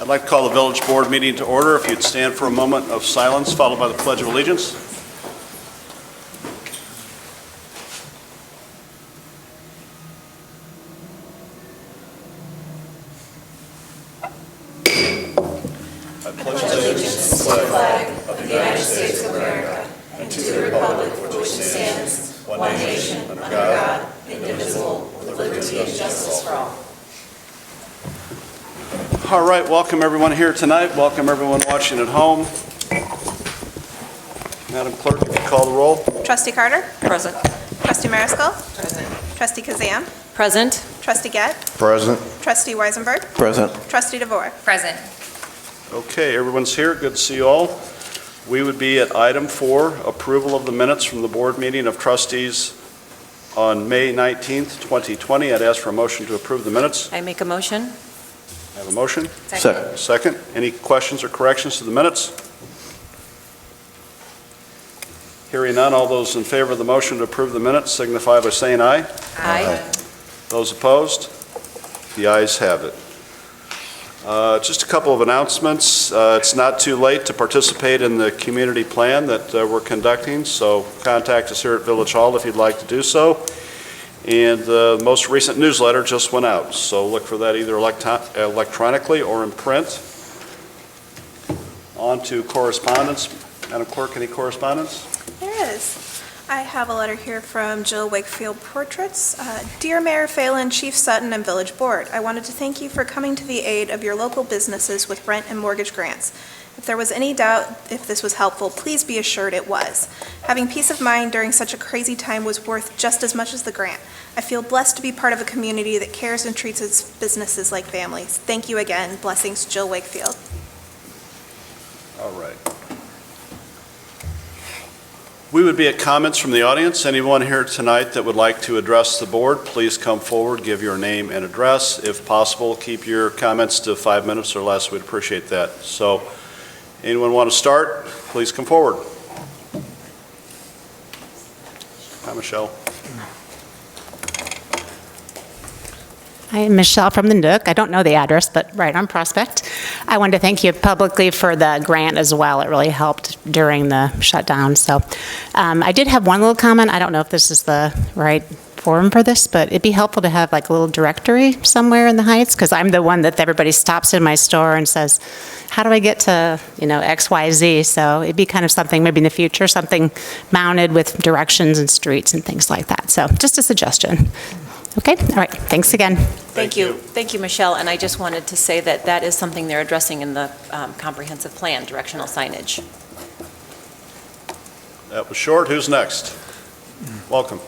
I'd like to call the Village Board meeting to order. If you'd stand for a moment of silence, followed by the Pledge of Allegiance. I pledge allegiance to the flag of the United States of America and to the republic for which it stands, one nation, under God, indivisible, with liberty and justice for all. All right, welcome everyone here tonight. Welcome everyone watching at home. Madam Clerk, if you call the roll. Trustee Carter? Present. Trustee Mariscal? Present. Trustee Kazan? Present. Trustee Gett? Present. Trustee Weisenberg? Present. Trustee DeVore? Present. Okay, everyone's here. Good to see you all. We would be at item 4, approval of the minutes from the board meeting of trustees on May 19th, 2020. I'd ask for a motion to approve the minutes. I make a motion. I have a motion. Second. Second. Any questions or corrections to the minutes? Hearing none, all those in favor of the motion to approve the minutes signify by saying aye. Aye. Those opposed? The ayes have it. Just a couple of announcements. It's not too late to participate in the community plan that we're conducting, so contact us here at Village Hall if you'd like to do so. And the most recent newsletter just went out, so look for that either electronically or in print. On to correspondence. Madam Clerk, any correspondence? There is. I have a letter here from Jill Wakefield Portraits. Dear Mayor Phelan, Chief Sutton, and Village Board, I wanted to thank you for coming to the aid of your local businesses with rent and mortgage grants. If there was any doubt if this was helpful, please be assured it was. Having peace of mind during such a crazy time was worth just as much as the grant. I feel blessed to be part of a community that cares and treats its businesses like families. Thank you again. Blessings, Jill Wakefield. All right. We would be at comments from the audience. Anyone here tonight that would like to address the board, please come forward, give your name and address. If possible, keep your comments to 5 minutes or less. We'd appreciate that. So, anyone want to start? Please come forward. Hi, Michelle. Hi, I'm Michelle from the Nook. I don't know the address, but right on Prospect. I wanted to thank you publicly for the grant as well. It really helped during the shutdown. So I did have one little comment. I don't know if this is the right forum for this, but it'd be helpful to have like a little directory somewhere in the Heights, because I'm the one that everybody stops in my store and says, how do I get to, X, Y, Z? So it'd be kind of something maybe in the future, something mounted with directions and streets and things like that. So just a suggestion. Okay, all right, thanks again. Thank you. Thank you, Michelle. And I just wanted to say that that is something they're addressing in the comprehensive plan, directional signage. That was short. Who's next? Welcome.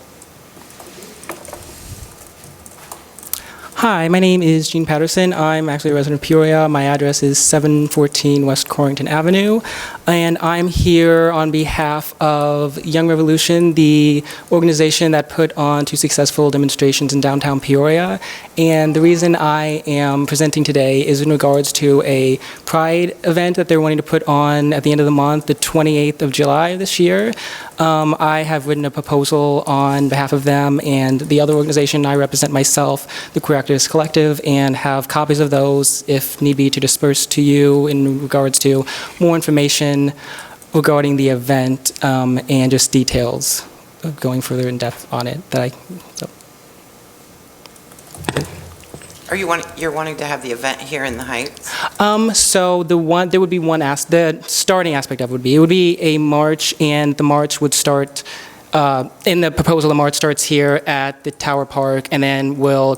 Hi, my name is Gene Patterson. I'm actually a resident of Peoria. My address is 714 West Corrington Avenue, and I'm here on behalf of Young Revolution, the organization that put on 2 successful demonstrations in downtown Peoria. And the reason I am presenting today is in regards to a Pride event that they're wanting to put on at the end of the month, the 28th of July this year. I have written a proposal on behalf of them and the other organization. I represent myself, the Queer Activist Collective, and have copies of those, if need be, to disperse to you in regards to more information regarding the event and just details of going further in depth on it. You're wanting to have the event here in the Heights? So there would be the starting aspect of it would be a march, and the march would start in the proposal. The march starts here at the Tower Park, and then will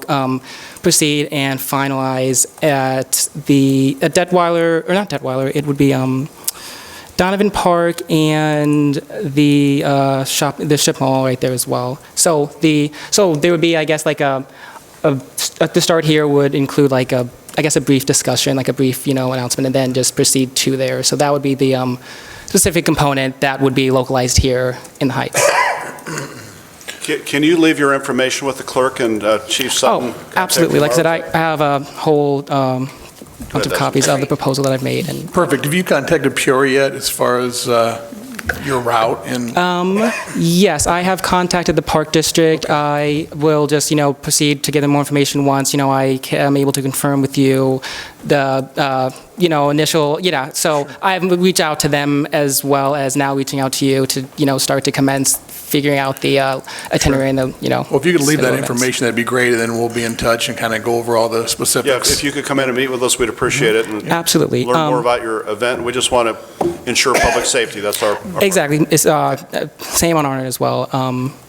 proceed and finalize at Detweiler, or not Detweiler. It would be Donovan Park and the Ship Mall right there as well. So there would be, I guess, like the start here would include like a brief discussion, like a brief, announcement, and then just proceed to there. So that would be the specific component that would be localized here in the Heights. Can you leave your information with the clerk and Chief Sutton? Oh, absolutely. Like I said, I have a whole bunch of copies of the proposal that I've made. And Perfect. Have you contacted Peoria yet as far as your route and? Yes, I have contacted the Park District. I will just, proceed to get them more information once, I am able to confirm with you the, initial, so I've reached out to them as well as now reaching out to you to, start to commence figuring out the itinerary and the, Well, if you could leave that schedule events. information, that'd be great, and then we'll be in touch and kind of go over all the Yeah, specifics. if you could come in and meet with us, we'd appreciate it. And Absolutely. learn more about your event. We just want to ensure public safety. That's our. Exactly. It's same on our end as well.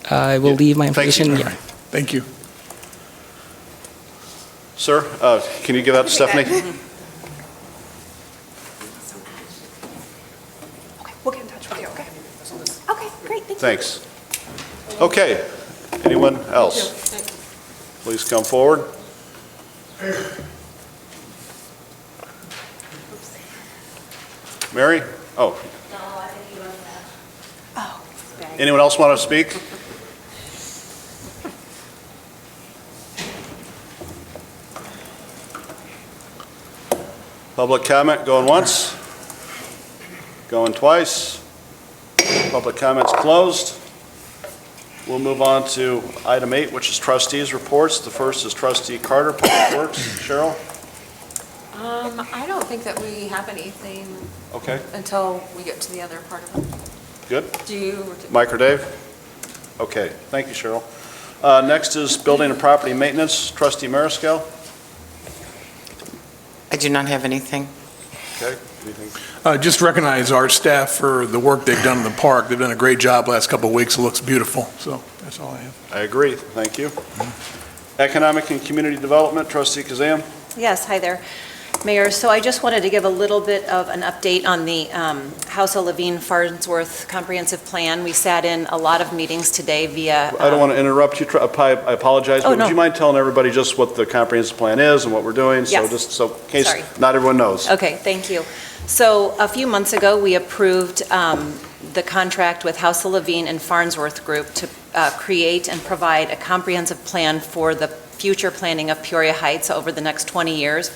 I will leave my Thank you. information. All right. Thank you. Sir, can you give that to Stephanie? Okay, we'll get in touch with you, okay? Okay, great, thank you. Thanks. Okay, anyone else? Please come forward. Mary? Oh. Anyone else want to speak? Public comment going once, going twice. Public comment's closed. We'll move on to item 8, which is trustees' reports. The first is trustee Carter, Public Works. Cheryl? I don't think that we have anything Okay, until we get to the other part of it. good. Do you? Mike or Dave? Okay, thank you, Cheryl. Next is building and property maintenance. Trustee Mariscal? I do not have anything. Okay, anything? Just recognize our staff for the work they've done in the park. They've done a great job last couple of weeks. It looks beautiful, so that's all I have. I agree, thank you. Economic and community development, trustee Kazam? Yes, hi there, Mayor. So I just wanted to give a little bit of an update on the House of Levine Farnsworth Comprehensive Plan. We sat in a lot of meetings today via... I don't want to interrupt you, I apologize, Oh, but no. would you mind telling everybody just what the comprehensive plan is and what we're doing? So Yes. just so, in case Sorry. not everyone knows. Okay, thank you. So a few months ago, we approved the contract with House of Levine and Farnsworth Group to create and provide a comprehensive plan for the future planning of Peoria Heights over the next 20 years,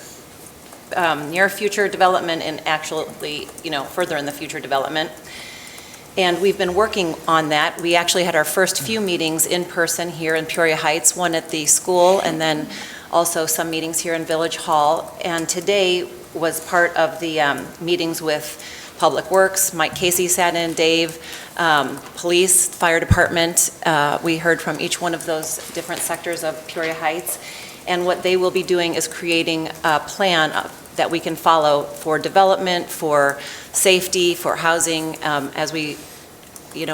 near future development and actually, further in the future development. And we've been working on that. We actually had our first few meetings in person here in Peoria Heights, one at the school and then also some meetings here in Village Hall. And today was part of the meetings with Public Works. Mike Casey sat in, Dave, police, fire department. We heard from each one of those different sectors of Peoria Heights. And what they will be doing is creating a plan that we can follow for development, for safety, for housing, as we,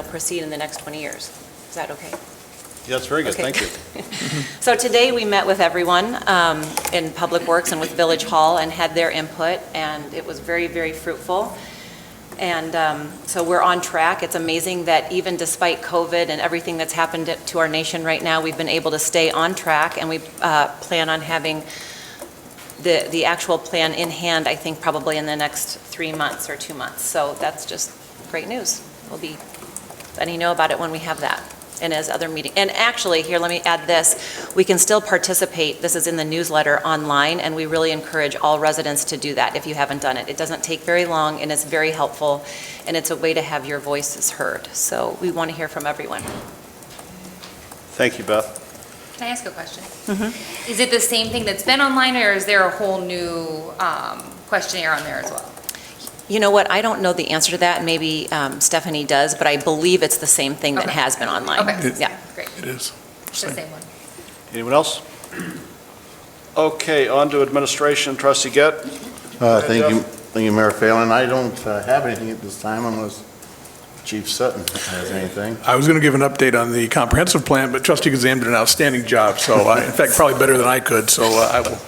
proceed in the next 20 years. Is that okay? Yeah, that's very good, Okay. thank you. So today, we met with everyone in Public Works and with Village Hall and had their input, and it was very, very fruitful. And so we're on track. It's amazing that even despite COVID and everything that's happened to our nation right now, we've been able to stay on track, and we plan on having the actual plan in hand, I think, probably in the next 3 months or 2 months. So that's just great news. We'll be letting you know about it when we have that. And as other meetings. And actually, here, let me add this. We can still participate. This is in the newsletter online, and we really encourage all residents to do that if you haven't done it. It doesn't take very long, and it's very helpful, and it's a way to have your voices heard. So we want to hear from everyone. Thank you, Beth. Can I ask a question? Is it the same thing that's been online, or is there a whole new questionnaire on there as well? You know what? I don't know the answer to that. Maybe Stephanie does, but I believe it's the same thing that Okay. has been online. Okay. Yeah. Great. It is. It's the same one. Anyone else? Okay, on to administration, trustee Gett. Thank you, Mayor Phelan. I don't have anything at this time unless Chief Sutton has anything. I was going to give an update on the comprehensive plan, but trustee Kazam did an outstanding job, so in fact, probably better than I could, so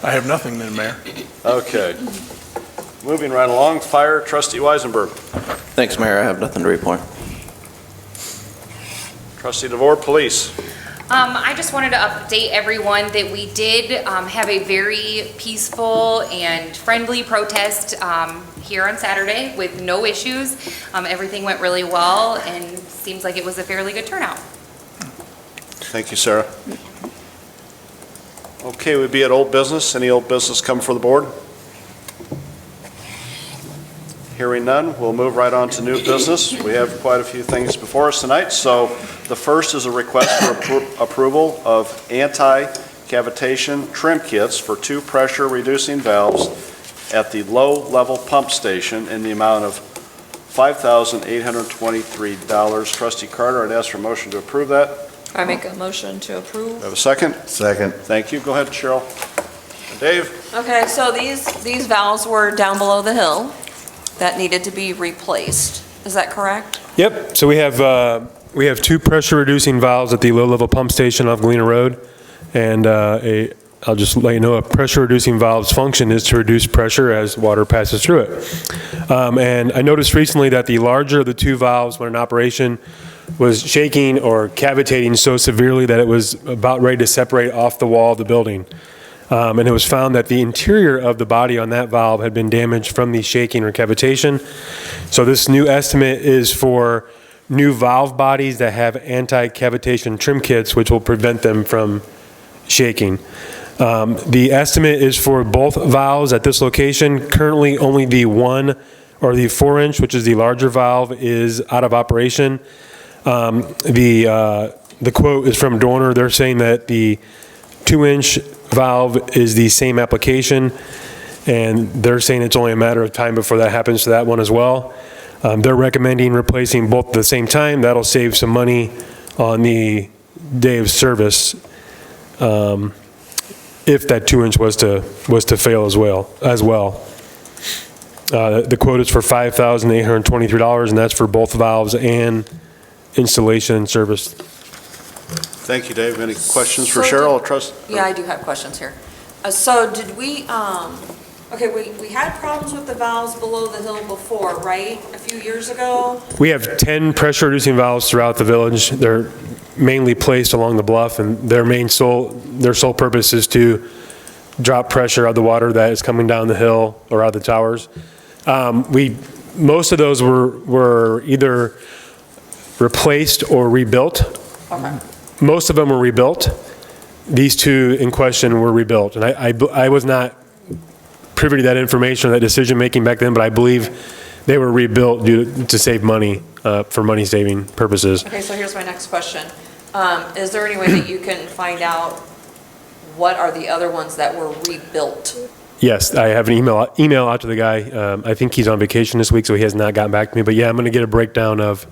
I have nothing then, Mayor. Okay. Moving right along, fire, trustee Weisenberg. Thanks, Mayor. I have nothing to report. Trustee DeVore, police. I just wanted to update everyone that we did have a very peaceful and friendly protest here on Saturday with no issues. Everything went really well and seems like it was a fairly good turnout. Thank you, Sarah. Okay, we'd be at old business. Any old business come for the board? Hearing none, we'll move right on to new business. We have quite a few things before us tonight. So the first is a request for approval of anti-cavitation trim kits for 2 pressure-reducing valves at the low-level pump station in the amount of $5,823. Trustee Carter, I'd ask for a motion to approve that. I make a motion to Do approve. I have a second? Second. Thank you. Go ahead, Cheryl. Dave? Okay, so these valves were down below the hill that needed to be replaced. Is that correct? Yep, so we have 2 pressure-reducing valves at the low-level pump station off Galena Road, and I'll just let you know, a pressure-reducing valve's function is to reduce pressure as water passes through it. And I noticed recently that the larger of the 2 valves, when in operation, was shaking or cavitating so severely that it was about ready to separate off the wall of the building. And it was found that the interior of the body on that valve had been damaged from the shaking or cavitation. So this new estimate is for new valve bodies that have anti-cavitation trim kits, which will prevent them from shaking. The estimate is for both valves at this location. Currently, only the 1 or the 4-inch, which is the larger valve, is out of operation. The quote is from Dorner. They're saying that the 2-inch valve is the same application, and they're saying it's only a matter of time before that happens to that one as well. They're recommending replacing both at the same time. That'll save some money on the day of service if that 2-inch was to fail as well. The quote is for $5,823, and that's for both valves and installation and service. Thank you, Dave. Any questions for So Cheryl? Yeah, I do have questions here. So did we, okay, we had problems with the valves below the hill before, right? A few years ago? We have 10 pressure-reducing valves throughout the village. They're mainly placed along the bluff, and their sole purpose is to drop pressure of the water that is coming down the hill or out of the towers. Most of those were either replaced or rebuilt. Okay. Most of them were rebuilt. These 2 in question were rebuilt. And I was not privy to that information or that decision-making back then, but I believe they were rebuilt to save money, for money-saving purposes. Okay, so here's my next question. Is there any way that you can find out what are the other ones that were rebuilt? Yes, I have an email out to the guy. I think he's on vacation this week, so he has not gotten back to me. But yeah, I'm going to get a breakdown of,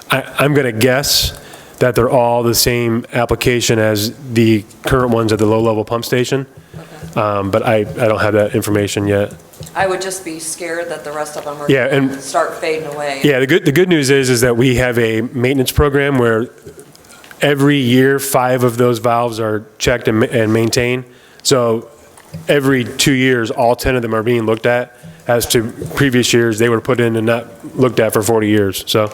I'm going to guess that they're all the same application as the current ones at the low-level pump station. Okay. But I don't have that information yet. I would just be scared that the rest of them are Yeah, going and- to start fading away. Yeah, the good news is that we have a maintenance program where every year 5 of those valves are checked and maintained. So every 2 years, all 10 of them are being looked at. As to previous years, they were put in and not looked at for 40 years. So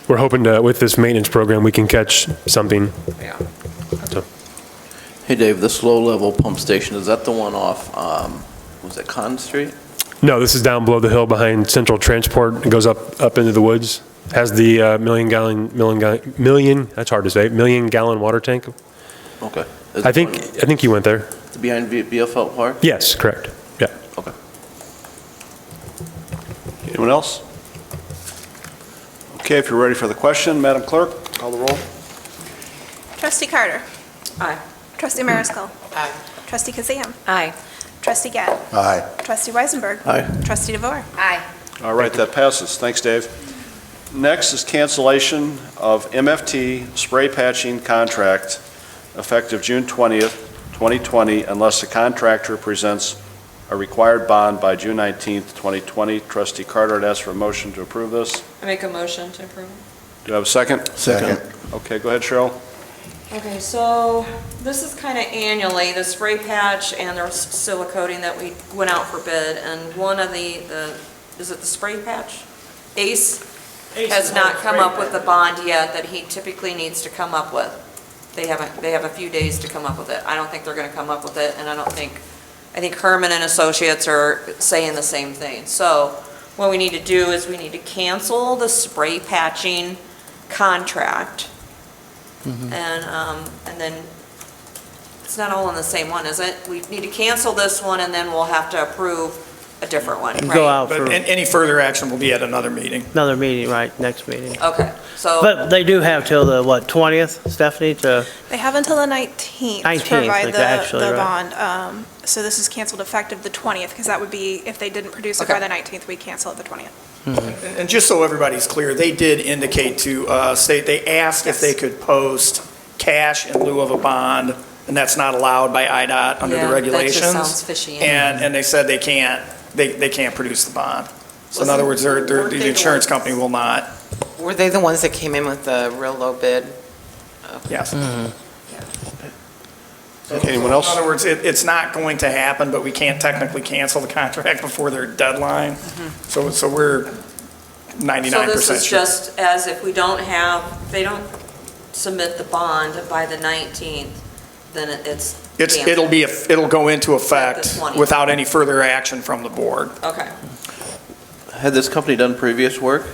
we're hoping to, with this maintenance program, we can catch something. Yeah. So, Hey, Dave, this low-level pump station, is that the one off, was it Conn Street? no, this is down below the hill behind Central Transport. It goes up into the woods. Has the million, that's hard to say, million-gallon water tank. Okay. I think you went there. It's behind Bielefeld Park? Yes, correct. Yeah. Okay. Anyone else? Okay, if you're ready for the question, Madam Clerk, call the roll. Trustee Carter. Aye. Trustee Mariscal. Aye. Trustee Kazam. Aye. Trustee Gadd. Aye. Trustee Weisenberg. Aye. Trustee DeVore. Aye. All right, that passes. Thanks, Dave. Next is cancellation of MFT spray patching contract effective June 20th, 2020, unless the contractor presents a required bond by June 19th, 2020. Trustee Carter, I'd ask for a motion to approve this. I make a motion to approve. Do I have a second? Second. Okay, go ahead, Cheryl. Okay, so this is kind of annually, the spray patch and the silicoating that we went out for bid, and one of the is it the spray patch? Ace has not come up with the bond yet that he typically needs to come up with. They have a few days to come up with it. I don't think they're gonna come up with it, and I think Herman and Associates are saying the same thing. So what we need to do is we need to cancel the spray patching contract. And then, it's not all on the same one, is it? We need to cancel this one, and then we'll have to approve a different one, Go right? out for But any further action will be at another meeting. another meeting, right, next meeting. Okay, so. But they do have till the, what, 20th, Stephanie, to, They have until the 19th to 19th, provide like the actually, the right. bond. So this is canceled effective the 20th, because that would be, if they didn't produce it by Okay. the 19th, we'd cancel it the 20th. And just so everybody's clear, they did indicate to state, they asked if they could post cash in lieu of a bond, and that's not allowed by IDOT under Yeah, the regulations. That just sounds fishy. And they said they can't produce the bond. So in Wasn't- other words, weren't they the the insurance ones- company will not, Were they the ones that came in with the real low bid? yes. Okay, anyone else? In other words, it's not going to happen, but we can't technically cancel the contract before their deadline. So we're 99% So sure. this is just as if we don't have, they don't submit the bond by the 19th, then it's canceled. It'll go into At effect the 20th. without any further action from the board. Okay. Had this company done previous work?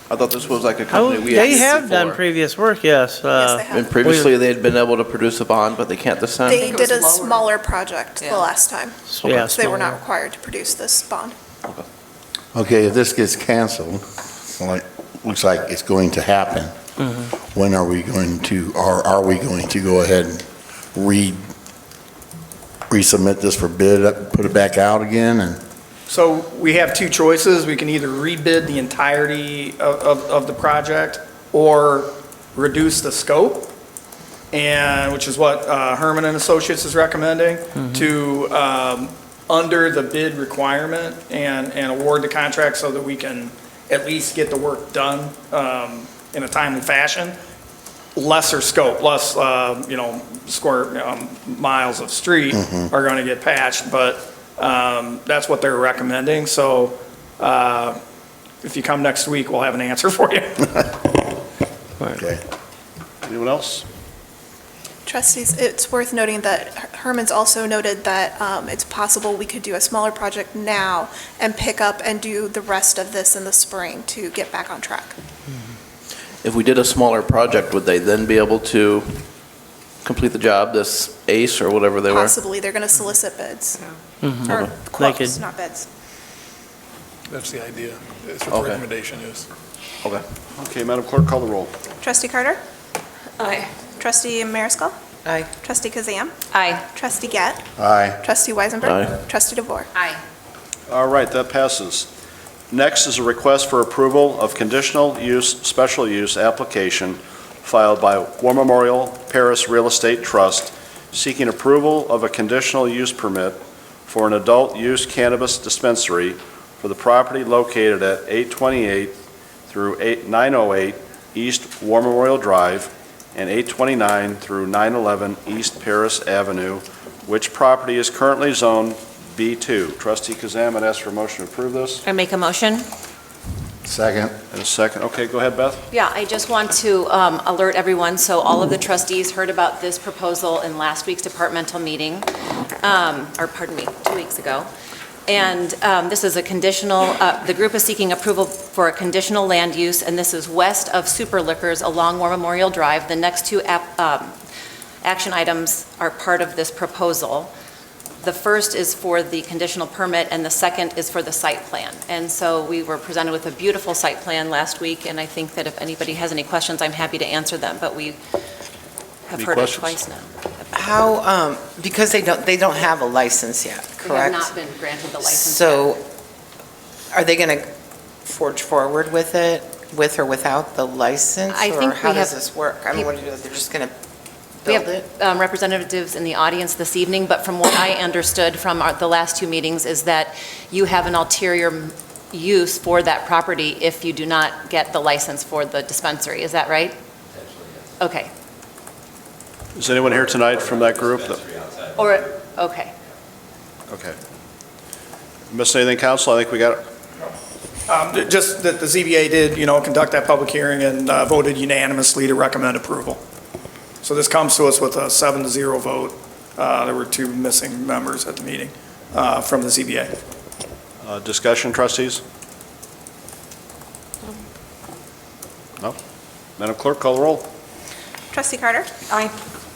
I thought this was like a oh, company we had they used have done before. previous work, yes. Yes, they have. And previously, they had been able to produce a bond, but they can't this time? They think it did a was lower. smaller project the Yeah. last time, Yeah, so they were not smaller. required to produce this bond. Okay, if this gets canceled, like, looks like it's going to happen, when are we going to, or are we going to go ahead and resubmit this for bid, put it back out again, and? So we have two choices. We can either rebid the entirety of the project or reduce the scope, and, which is what Herman and Associates is recommending, to under the bid requirement and award the contract so that we can at least get the work done in a timely fashion. Lesser scope, less, square miles of street are going to get patched, but that's what they're recommending. So if you come next week, we'll have an answer for you. Okay. Anyone else? Trustees, it's worth noting that Herman's also noted that it's possible we could do a smaller project now and pick up and do the rest of this in the spring to get back on track. If we did a smaller project, would they then be able to complete the job, this ACE or whatever they were? Possibly, they're going to solicit bids. Or Okay. quotes, could- not bids. That's the idea. That's what Okay. the recommendation is. Okay. Okay, Madam Clerk, call the roll. Trustee Carter? Aye. Trustee Mariscal? Aye. Trustee Kazam? Aye. Trustee Gett? Aye. Trustee Weisenberg? Aye. Trustee DeVore? Aye. All right, that passes. Next is a request for approval of conditional use, special use application filed by War Memorial Paris Real Estate Trust seeking approval of a conditional use permit for an adult use cannabis dispensary for the property located at 828 through 908 East War Memorial Drive and 829 through 911 East Paris Avenue, which property is currently zoned B2. Trustee Kazam, I'd ask for a motion to approve this. I make a motion? Second. And a second. Okay, go ahead, Beth. Yeah, I just want to alert everyone, so all of the trustees heard about this proposal in last week's departmental meeting, or pardon me, 2 weeks ago. And this is a conditional, the group is seeking approval for a conditional land use, and this is west of Super Liquors along War Memorial Drive. The next two action items are part of this proposal. The first is for the conditional permit, and the second is for the site plan. And so we were presented with a beautiful site plan last week, and I think that if anybody has any questions, I'm happy to answer them, but we have Any heard questions? it twice now. How, because they don't have a license yet, We have correct? not been granted the license yet. So are they going to forge forward with it, with or without the license? I think Or how we does have this work? I mean, what do you do? They're just going to We build have it? representatives in the audience this evening, but from what I understood from the last two meetings is that you have an ulterior use for that property if you do not get the license for the dispensary. Is that right? Okay. Is anyone here tonight from that group? Or, okay. Okay. Missed anything, council? I think we got it. Just that the ZBA did, conduct that public hearing and voted unanimously to recommend approval. So this comes to us with a 7-0 vote. There were two missing members at the meeting from the ZBA. Discussion, trustees? No? Madam Clerk, call the roll. Trustee Carter? Aye.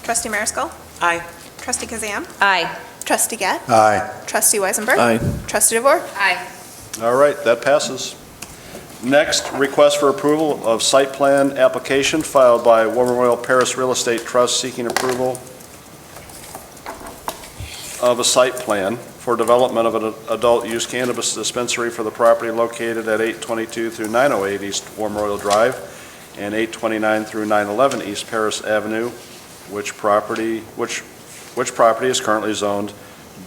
Trustee Mariscal? Aye. Trustee Kazam? Aye. Trustee Gett? Aye. Trustee Weisenberg? Aye. Trustee DeVore? Aye. All right, that passes. Next, request for approval of site plan application filed by War Memorial Paris Real Estate Trust seeking approval of a site plan for development of an adult-use cannabis dispensary for the property located at 822 through 908 East War Memorial Drive and 829 through 911 East Paris Avenue, which property is currently zoned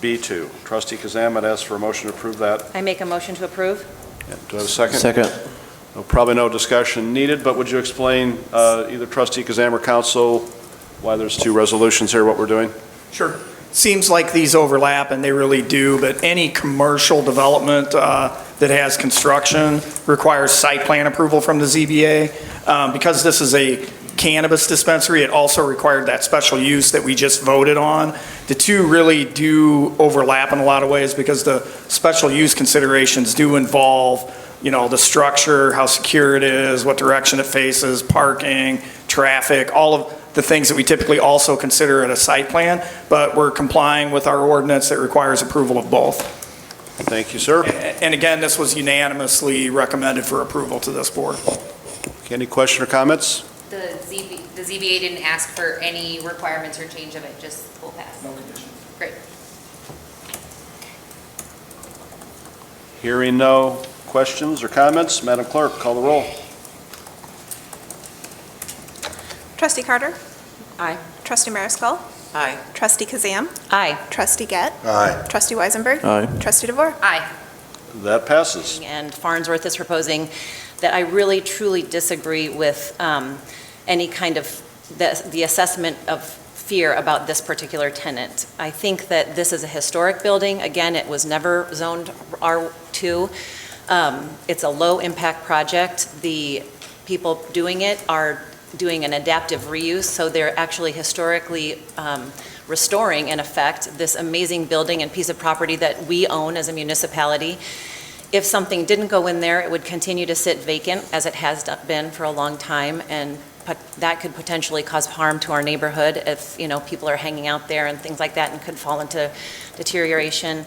B2. Trustee Kazam, I'd ask for a motion to approve that. I make a motion to approve. Yeah, do I have a second? Second. No, probably no discussion needed, but would you explain, either Trustee Kazam or Council, why there's two resolutions here, what we're doing? Sure. Seems like these overlap, and they really do, but any commercial development that has construction requires site plan approval from the ZBA. Because this is a cannabis dispensary, it also required that special use that we just voted on. The two really do overlap in a lot of ways because the special use considerations do involve, the structure, how secure it is, what direction it faces, parking, traffic, all of the things that we typically also consider at a site plan, but we're complying with our ordinance that requires approval of both. Thank you, sir. And again, this was unanimously recommended for approval to this board. Okay, any question or comments? The ZBA didn't ask for any requirements or change of it, just full pass. No conditions. Great. Hearing no questions or comments, Madam Clerk, call the roll. Trustee Carter? Aye. Trustee Marisko? Aye. Trustee Kazam? Aye. Trustee Gett? Aye. Trustee Weisenberg? Aye. Trustee DeVore? Aye. That passes. And Farnsworth is proposing that I really truly disagree with any kind of the assessment of fear about this particular tenant. I think that this is a historic building. Again, it was never zoned R2. It's a low-impact project. The people doing it are doing an adaptive reuse, so they're actually historically restoring, in effect, this amazing building and piece of property that we own as a municipality. If something didn't go in there, it would continue to sit vacant, as it has been for a long time, and that could potentially cause harm to our neighborhood if, people are hanging out there and things like that, and could fall into deterioration.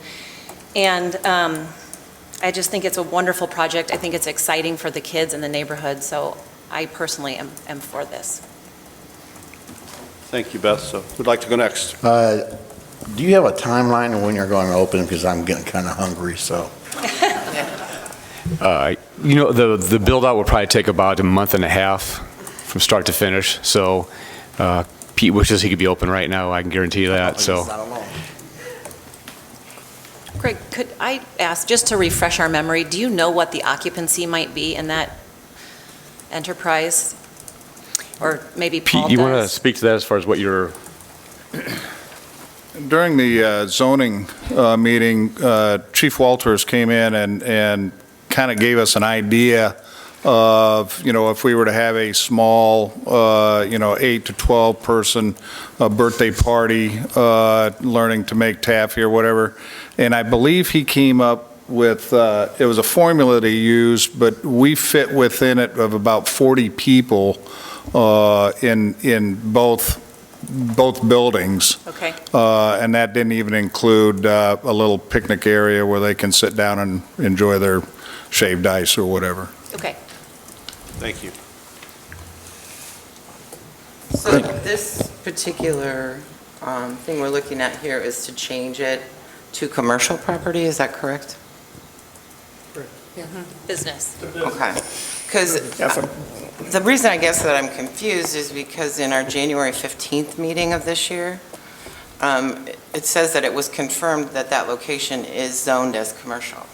And I just think it's a wonderful project. I think it's exciting for the kids in the neighborhood, so I personally am for this. Thank you, Beth. So who'd like to go next? Do you have a timeline of when you're going to open? Because I'm getting kind of hungry, so. The build-out will probably take about a month and a half from start to finish. So Pete wishes he could be open right now. I can guarantee you that. So. Craig, could I ask, just to refresh our memory, do you know what the occupancy might be in that enterprise? Or maybe Paul Pete, you want to does? speak to that as far as what you're... During the zoning meeting, Chief Walters came in and kind of gave us an idea of, if we were to have a small, 8 to 12 person birthday party, learning to make taffy or whatever. And I believe he came up with, it was a formula to use, but we fit within it of about 40 people in both buildings. Okay. And that didn't even include a little picnic area where they can sit down and enjoy their shaved ice or whatever. Okay. Thank you. So this particular thing we're looking at here is to change it to commercial property, is that correct? Business. Okay. Because the reason I guess that I'm confused is because in our January 15th meeting of this year, it says that it was confirmed that that location is zoned as commercial.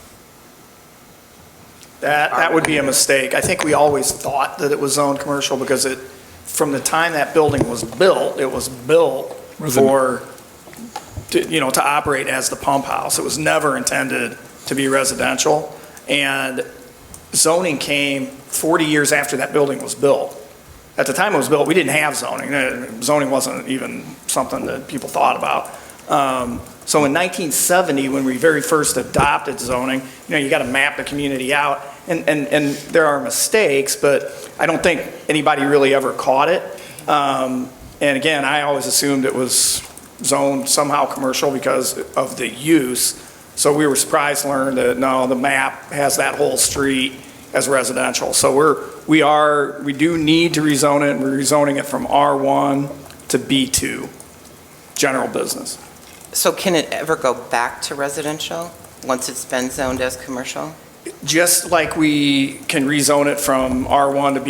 That would be a mistake. I think we always thought that it was zoned commercial because from the time that building was built, it was built to operate as the pump house. It was never intended to be residential. And zoning came 40 years after that building was built. At the time it was built, we didn't have zoning. Zoning wasn't even something that people thought about. So in 1970, when we very first adopted zoning, you got to map the community out. And there are mistakes, but I don't think anybody really ever caught it. And again, I always assumed it was zoned somehow commercial because of the use. So we were surprised to learn that, no, the map has that whole street as residential. So we do need to rezone it, and we're rezoning it from R1 to B2, general business. So can it ever go back to residential once it's been zoned as commercial? Just like we can rezone it from R1 to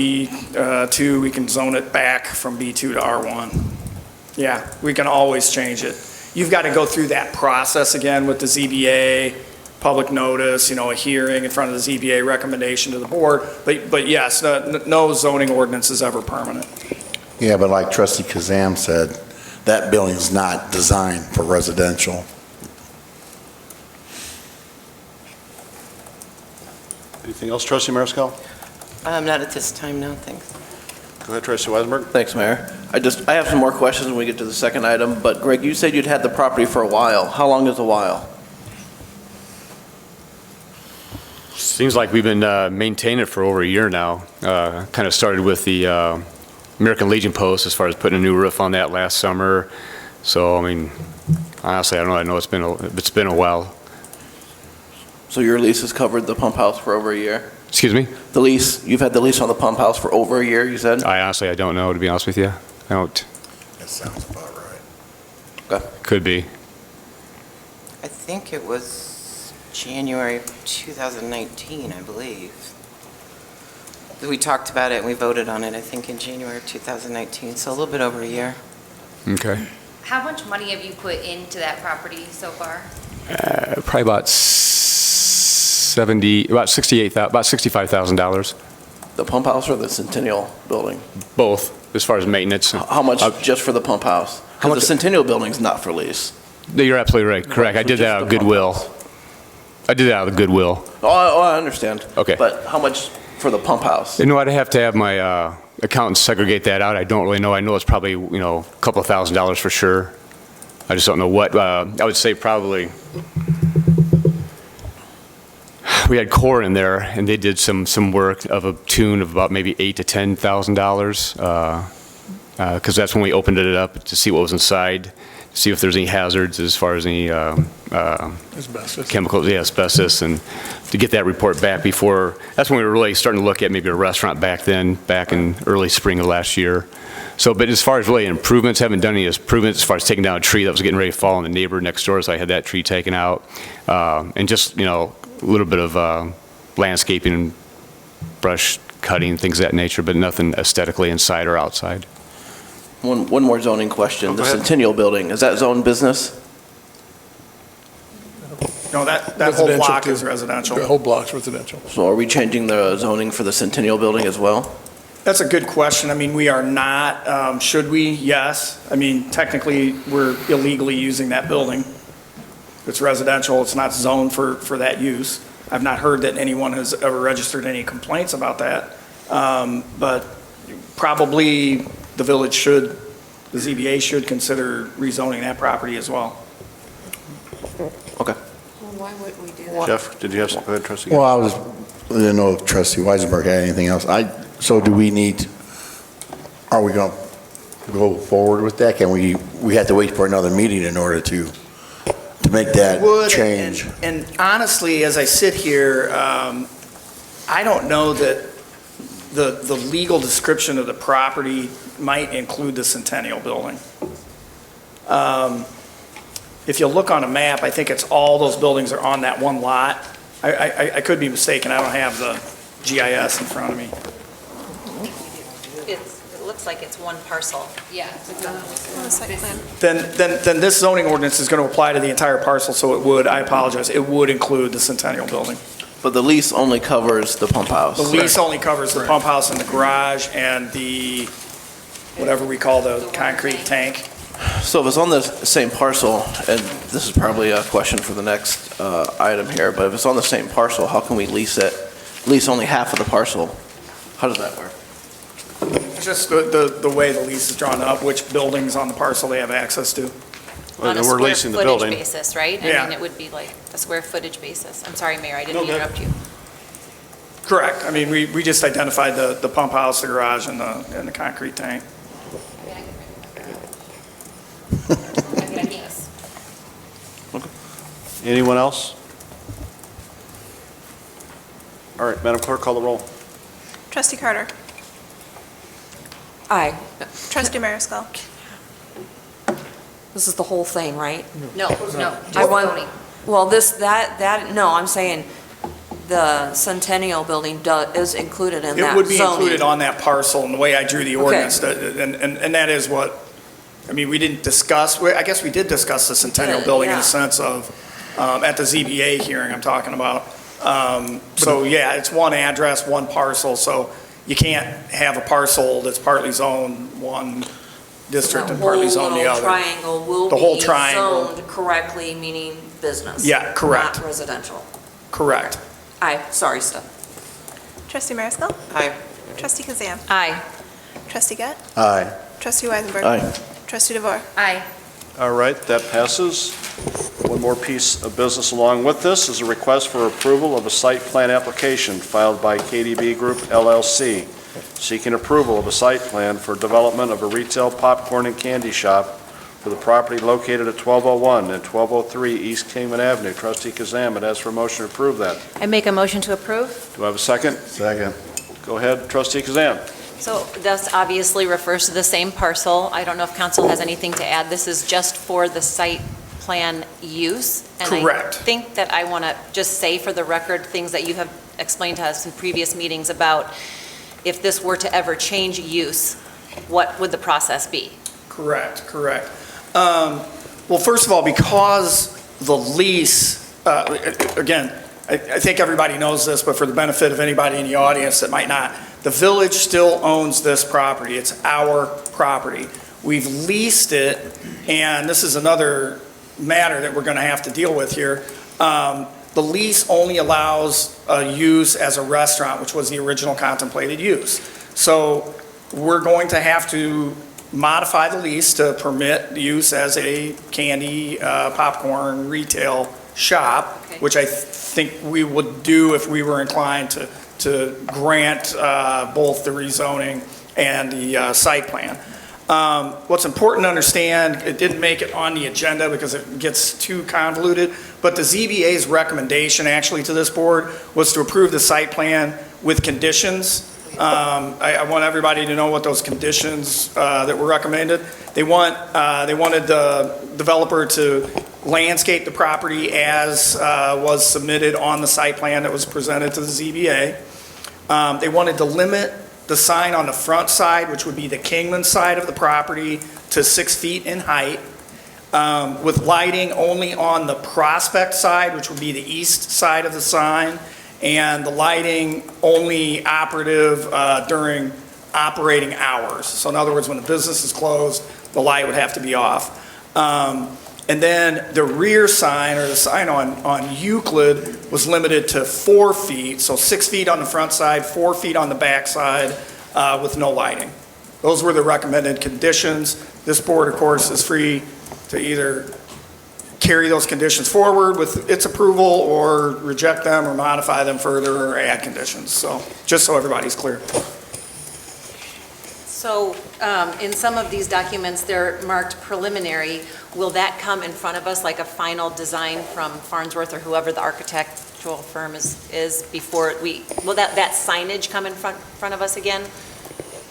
B2, we can zone it back from B2 to R1. Yeah, we can always change it. You've got to go through that process again with the ZBA, public notice, a hearing in front of the ZBA, recommendation to the board. But yes, no zoning ordinance is ever permanent. Yeah, but like Trustee Kazam said, that building's not designed for residential. Anything else, Trustee Mariscal? Not at this time, no, thanks. Go ahead, Trustee Weisenberg. Thanks, Mayor. I have some more questions when we get to the second item, but Greg, you said you'd had the property for a while. How long is a while? Seems like we've been maintaining it for over a year now. Kind of started with the American Legion post as far as putting a new roof on that last summer. So, I mean, honestly, I don't know. I know it's been a while. So your lease has covered the pump house for over a year? Excuse me? The lease, you've had the lease on the pump house for over a year, you said? I don't know, to be honest with you. I don't. That sounds about right. Okay. Could be. I think it was January of 2019, I believe. We talked about it and we voted on it, I think, in January of 2019, so a little bit over a year. Okay. How much money have you put into that property so far? Probably about $65,000. The pump house or the Centennial building? Both, as far as maintenance. How much just for the pump house? Because the Centennial building's not for lease. You're absolutely right. Correct. I did that out of goodwill. Oh, I understand. Okay. But how much for the pump house? You know what? I have to have my accountant segregate that out. I don't really know. I know it's probably, a couple of $1,000s for sure. I just don't know what. I would say probably we had Core in there, and they did some work of a tune of about maybe $8,000 to $10,000, because that's when we opened it up to see what was inside, see if there's any hazards as far as any Asbestos. chemicals, asbestos, and to get that report back before. That's when we were really starting to look at maybe a restaurant back in early spring of last year. So, but as far as really improvements, haven't done any improvements as far as taking down a tree that was getting ready to fall on the neighbor next door, so I had that tree taken out, and just a little bit of landscaping and brush cutting, things of that nature, but nothing aesthetically inside or outside. One more zoning question. The Centennial building, is that zoned business? No, that whole block is residential. The whole block's residential. So are we changing the zoning for the Centennial building as well? That's a good question. I mean, we are not. Should we? Yes. I mean, technically, we're illegally using that building. It's residential. It's not zoned for that use. I've not heard that anyone has ever registered any complaints about that. But probably the village the ZBA should consider rezoning that property as well. Okay. Why wouldn't we do that? Jeff, did you have some? Go ahead, Trustee. Well, I didn't know if Trustee Weisenberg had anything else. So do we are we going to go forward with that? Can we have to wait for another meeting in order to make that change? And honestly, as I sit here, I don't know that the legal description of the property might include the Centennial building. If you look on a map, I think it's all those buildings are on that one lot. I could be mistaken. I don't have the GIS in front of me. It looks like it's one parcel. Yeah. Then this zoning ordinance is going to apply to the entire parcel, so it would, I apologize, it would include the Centennial building. But the lease only covers the pump house. The lease only covers the pump house and the garage and the, whatever we call the concrete tank. So if it's on the same parcel, and this is probably a question for the next item here, but if it's on the same parcel, how can we lease only half of the parcel? How does that work? It's just the way the lease is drawn up, which buildings on the parcel they have access to. On a square footage basis, right? Yeah. I mean, it would be like a square footage basis. I'm sorry, Mayor, I didn't interrupt you. Correct. I mean, we just identified the pump house, the garage, and the concrete tank. Anyone else? All right, Madam Clerk, call the roll. Trustee Carter. Aye. Trustee Mariscal. This is the whole thing, right? No, no, I just want, voting. well, no, I'm saying the Centennial Building is included in that zoning. It would be included on that parcel, and the way I drew the ordinance, and that is what, I mean, we didn't discuss, I guess we did discuss the Centennial did, Building in yeah. the sense of, at the ZBA hearing I'm talking about. So, yeah, it's one address, one parcel, so you can't have a parcel that's partly zoned one district and partly zoned the That whole other. little triangle will The whole be triangle. zoned correctly, meaning business. Yeah, correct. Not residential. Correct. Aye, sorry, Steph. Trustee Mariscal. Aye. Trustee Kazan. Aye. Trustee Gett. Aye. Trustee Weisenberg. Aye. Trustee DeVore. Aye. All right, that passes. One more piece of business along with this is a request for approval of a site plan application filed by KDB Group LLC, seeking approval of a site plan for development of a retail popcorn and candy shop for the property located at 1201 and 1203 East Kingman Avenue. Trustee Kazan, I'd ask for a motion to approve that. I make a motion to approve. Do I have a second? Second. Go ahead, Trustee Kazan. So this obviously refers to the same parcel. I don't know if council has anything to add. This is just for the site plan use. And I Correct. think that I want to just say for the record, things that you have explained to us in previous meetings about if this were to ever change use, what would the process be? Correct. Well, first of all, because the lease, again, I think everybody knows this, but for the benefit of anybody in the audience that might not, the village still owns this property. It's our property. We've leased it, and this is another matter that we're going to have to deal with here. The lease only allows use as a restaurant, which was the original contemplated use. So we're going to have to modify the lease to permit use as a candy, popcorn retail shop, Okay. which I think we would do if we were inclined to grant both the rezoning and the site plan. What's important to understand, it didn't make it on the agenda because it gets too convoluted, but the ZBA's recommendation actually to this board was to approve the site plan with conditions. I want everybody to know what those conditions that were recommended. They wanted the developer to landscape the property as was submitted on the site plan that was presented to the ZBA. They wanted to limit the sign on the front side, which would be the Kingman side of the property, to 6 feet in height, with lighting only on the Prospect side, which would be the east side of the sign, and the lighting only operative during operating hours. So in other words, when the business is closed, the light would have to be off. And then the rear sign, or the sign on Euclid, was limited to 4 feet, so 6 feet on the front side, 4 feet on the back side, with no lighting. Those were the recommended conditions. This board, of course, is free to either carry those conditions forward with its approval, or reject them, or modify them further, or add conditions. So, just so everybody's clear. So in some of these documents, they're marked preliminary. Will that come in front of us, like a final design from Farnsworth or whoever the architectural firm is before will that signage come in front of us again?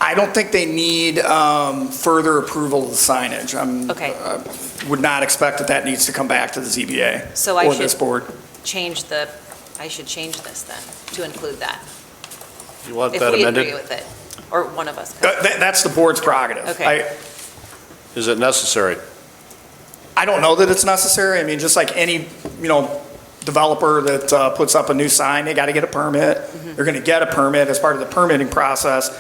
I don't think they need further approval of the signage. Okay. Would not expect that needs to come back to the ZBA So or this board. I should change this then, to include that, You want if that we amended? agree with it, or one of us. That's the board's prerogative. Okay. Is it necessary? I don't know that it's necessary. I mean, just like any, developer that puts up a new sign, they got to get a permit. They're going to get a permit as part of the permitting process.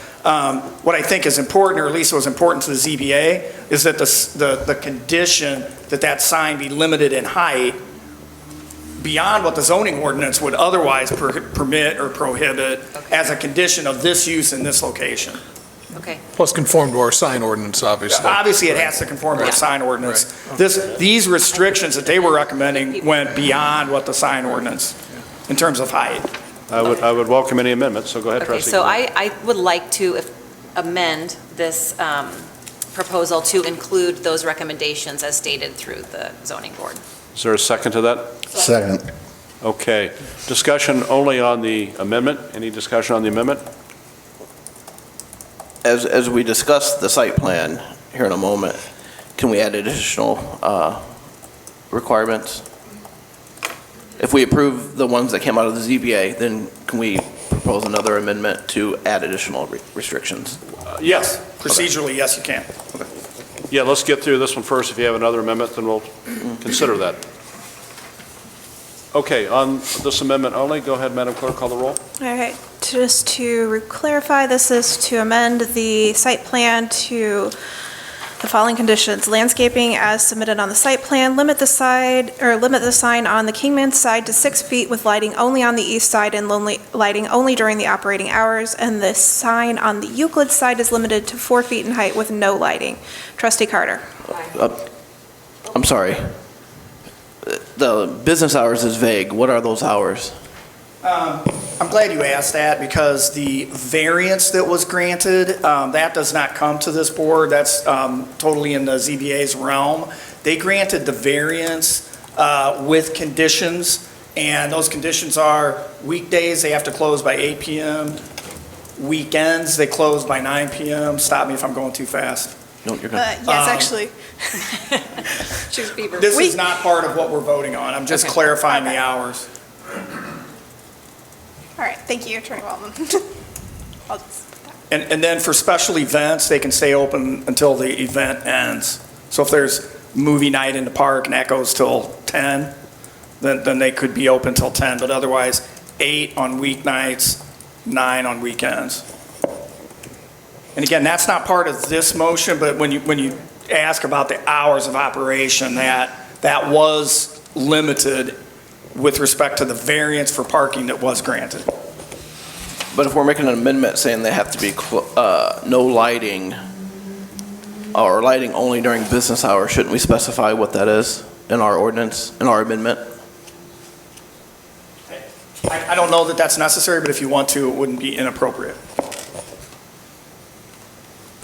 What I think is important, or at least was important to the ZBA, is that the condition that sign be limited in height beyond what the zoning ordinance would otherwise permit or prohibit as a condition of this use in this location. Okay. Plus conform to our sign ordinance, obviously. Obviously, it has to conform to the sign ordinance. These restrictions that they were recommending went beyond what the sign ordinance, in terms of height. I would welcome any amendment, so go ahead, Okay, Trustee. so I would like to amend this proposal to include those recommendations as stated through the zoning board. Is there a second to that? Second. Okay. Discussion only on the amendment? Any discussion on the amendment? As we discuss the site plan here in a moment, can we add additional requirements? If we approve the ones that came out of the ZBA, then can we propose another amendment to add additional restrictions? Yes, procedurally, yes, you can. Yeah, let's get through this one first. If you have another amendment, then we'll consider that. Okay, on this amendment only, go ahead, Madam Clerk, call the roll. All right, just to clarify, this is to amend the site plan to the following conditions. Landscaping as submitted on the site plan, limit the sign on the Kingman side to 6 feet with lighting only on the east side and lighting only during the operating hours, and the sign on the Euclid side is limited to 4 feet in height with no lighting. Trustee Carter. I'm sorry. The business hours is vague. What are those hours? I'm glad you asked that, because the variance that was granted, that does not come to this board. That's totally in the ZBA's realm. They granted the variance with conditions, and those conditions are weekdays, they have to close by 8 p.m. Weekends, they close by 9 p.m. Stop me if I'm going too fast. No, you're good. Yes, actually. This is not part of what we're voting on. I'm just clarifying the hours. All right, thank you, Attorney Waldman. I'll just put that. And then for special events, they can stay open until the event ends. So if there's movie night in the park and that goes till 10, then they could be open till 10, but otherwise 8 on weeknights, 9 on weekends. And again, that's not part of this motion, but when you ask about the hours of operation, that was limited with respect to the variance for parking that was granted. But if we're making an amendment saying they have to be no lighting or lighting only during business hours, shouldn't we specify what that is in our ordinance, in our amendment? I don't know that that's necessary, but if you want to, it wouldn't be inappropriate.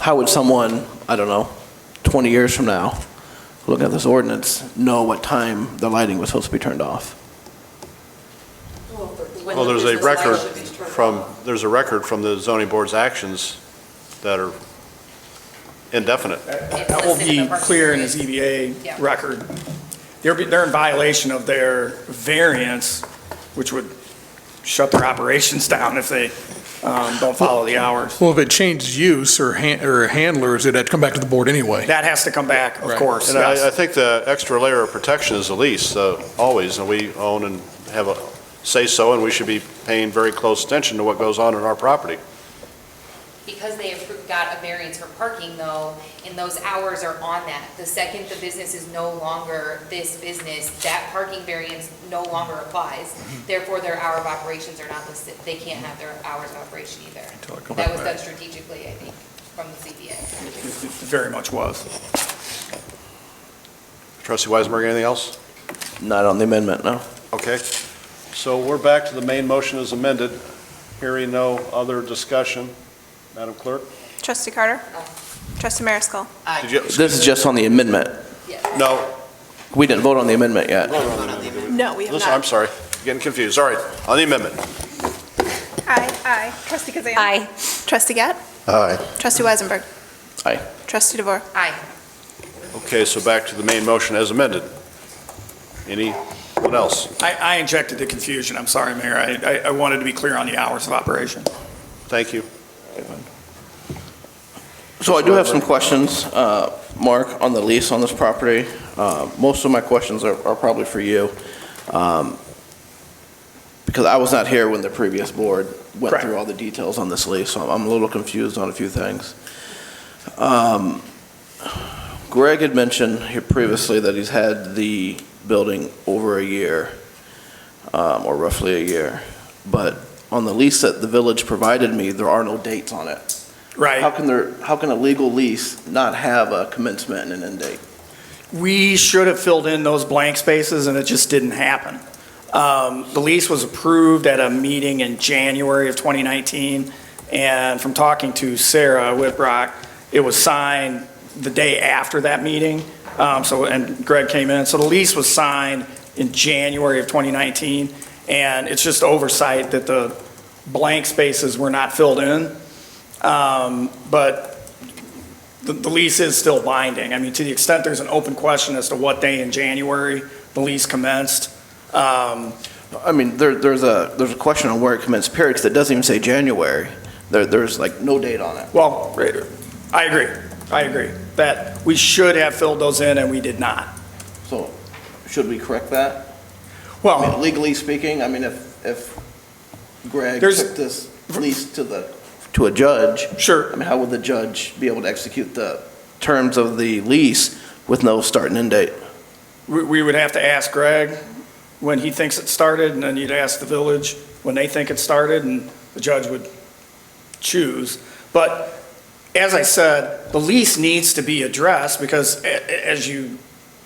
How would someone, I don't know, 20 years from now, look at this ordinance, know what time the lighting was supposed to be turned off? Well, there's a record from the zoning board's actions that are indefinite. That will be clear in the ZBA record. They're in violation of their variance, which would shut their operations down if they don't follow the hours. Well, if it changed use or handlers, it'd have to come back to the board anyway. That has to come back, of course. And yes. I think the extra layer of protection is the lease, always, and we own and have a say-so, and we should be paying very close attention to what goes on in our property. Because they got a variance for parking though, and those hours are on that. The second the business is no longer this business, that parking variance no longer applies. Therefore, their hour of operations are not listed. They can't have their hours of operation either. That was done strategically, I think, from the CBA. It very much was. Trustee Weisenberg, anything else? Not on the amendment, no. Okay. So we're back to the main motion as amended. Hearing no other discussion. Madam Clerk? Trustee Carter? Trustee Mariscal? This is just on the amendment. No. We didn't vote on the amendment yet. No, we have Listen, not. I'm sorry, getting confused. All right, on the amendment. Aye. Trustee Kazan? Aye. Trustee Gatt? Aye. Trustee Weisenberg? Aye. Trustee DeVore? Aye. Okay, so back to the main motion as amended. Anyone else? I injected the confusion. I'm sorry, Mayor. I wanted to be clear on the hours of operation. Thank you. So I do have some questions, Mark, on the lease on this property. Most of my questions are probably for you, because I was not here when the previous board went Correct. through all the details on this lease, so I'm a little confused on a few things. Greg had mentioned here previously that he's had the building over a year, or roughly a year, but on the lease that the village provided me, there are no dates on it. Right. How can a legal lease not have a commencement and an end date? We should have filled in those blank spaces, and it just didn't happen. The lease was approved at a meeting in January of 2019, and from talking to Sarah Whitbrock, it was signed the day after that meeting. And Greg came in. So the lease was signed in January of 2019, and it's just oversight that the blank spaces were not filled in. But the lease is still binding. I mean, to the extent there's an open question as to what day in January the lease commenced. I mean, there's a question on where it commenced, period, because it doesn't even say January. There's like no date on it. Well, I agree that we should have filled those in and we did not. So, should we correct that? Well, I mean, legally speaking, I mean, if Greg took this lease to a judge. Sure. I mean, how would the judge be able to execute the terms of the lease with no start and end date? We would have to ask Greg when he thinks it started, and then you'd ask the village when they think it started, and the judge would choose. But as I said, the lease needs to be addressed, because as you